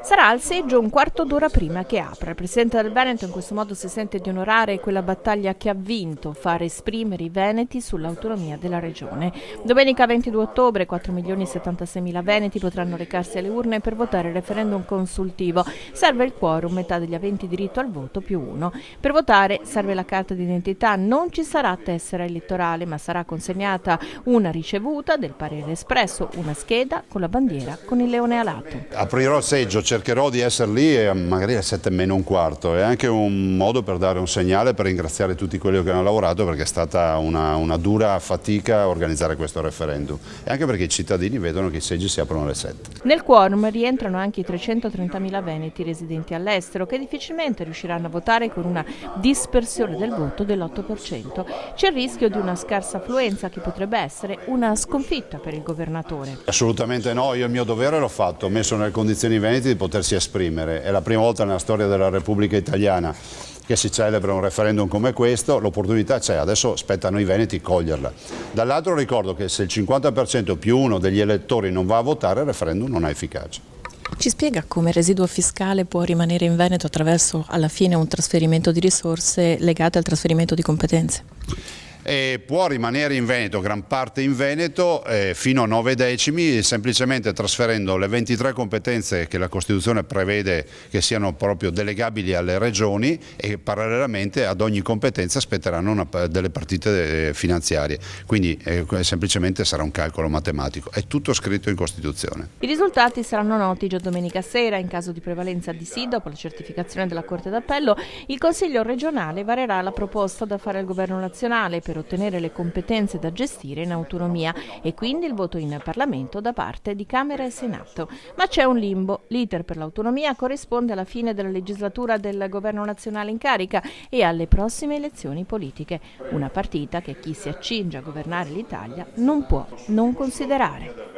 Sarà al seggio un quarto d'ora prima che apra. Il presidente del Veneto in questo modo si sente di onorare quella battaglia che ha vinto, far esprimere i veneti sull'autonomia della regione. Domenica 22 ottobre 4.076.000 veneti potranno recarsi alle urne per votare il referendum consultivo. Serve il quorum, metà degli aventi diritto al voto più uno. Per votare serve la carta d'identità, non ci sarà tessera elettorale, ma sarà consegnata una ricevuta del parere espresso, una scheda con la bandiera con il leone alato. Aprirò il seggio, cercherò di essere lì magari alle 7:45, è anche un modo per dare un segnale, per ringraziare tutti quelli che hanno lavorato, perché è stata una dura fatica organizzare questo referendum e anche perché i cittadini vedono che i seggi si aprono alle 7. Nel quorum rientrano anche i 330.000 veneti residenti all'estero che difficilmente riusciranno a votare con una dispersione del voto dell'8%. C'è il rischio di una scarsa affluenza che potrebbe essere una sconfitta per il governatore. Assolutamente no, io il mio dovere l'ho fatto, ho messo nelle condizioni i veneti di potersi esprimere. È la prima volta nella storia della Repubblica Italiana che si celebra un referendum come questo, l'opportunità c'è, adesso spetta a noi veneti coglierla. Dall'altro ricordo che se il 50% più uno degli elettori non va a votare, il referendum non è efficace. Ci spiega come il residuo fiscale può rimanere in Veneto attraverso alla fine un trasferimento di risorse legate al trasferimento di competenze? Può rimanere in Veneto, gran parte in Veneto, fino a 9 decimi, semplicemente trasferendo le 23 competenze che la Costituzione prevede che siano proprio delegabili alle regioni, e parallelamente ad ogni competenza spetteranno delle partite finanziarie, quindi semplicemente sarà un calcolo matematico, è tutto scritto in Costituzione. I risultati saranno noti già domenica sera. In caso di prevalenza di sì, dopo la certificazione della Corte d'Appello, il Consiglio regionale varerà la proposta da fare al Governo nazionale per ottenere le competenze da gestire in autonomia e quindi il voto in Parlamento da parte di Camera e Senato. Ma c'è un limbo. L'iter per l'autonomia corrisponde alla fine della legislatura del Governo nazionale in carica e alle prossime elezioni politiche. Una partita che chi si accinge a governare l'Italia non può non considerare.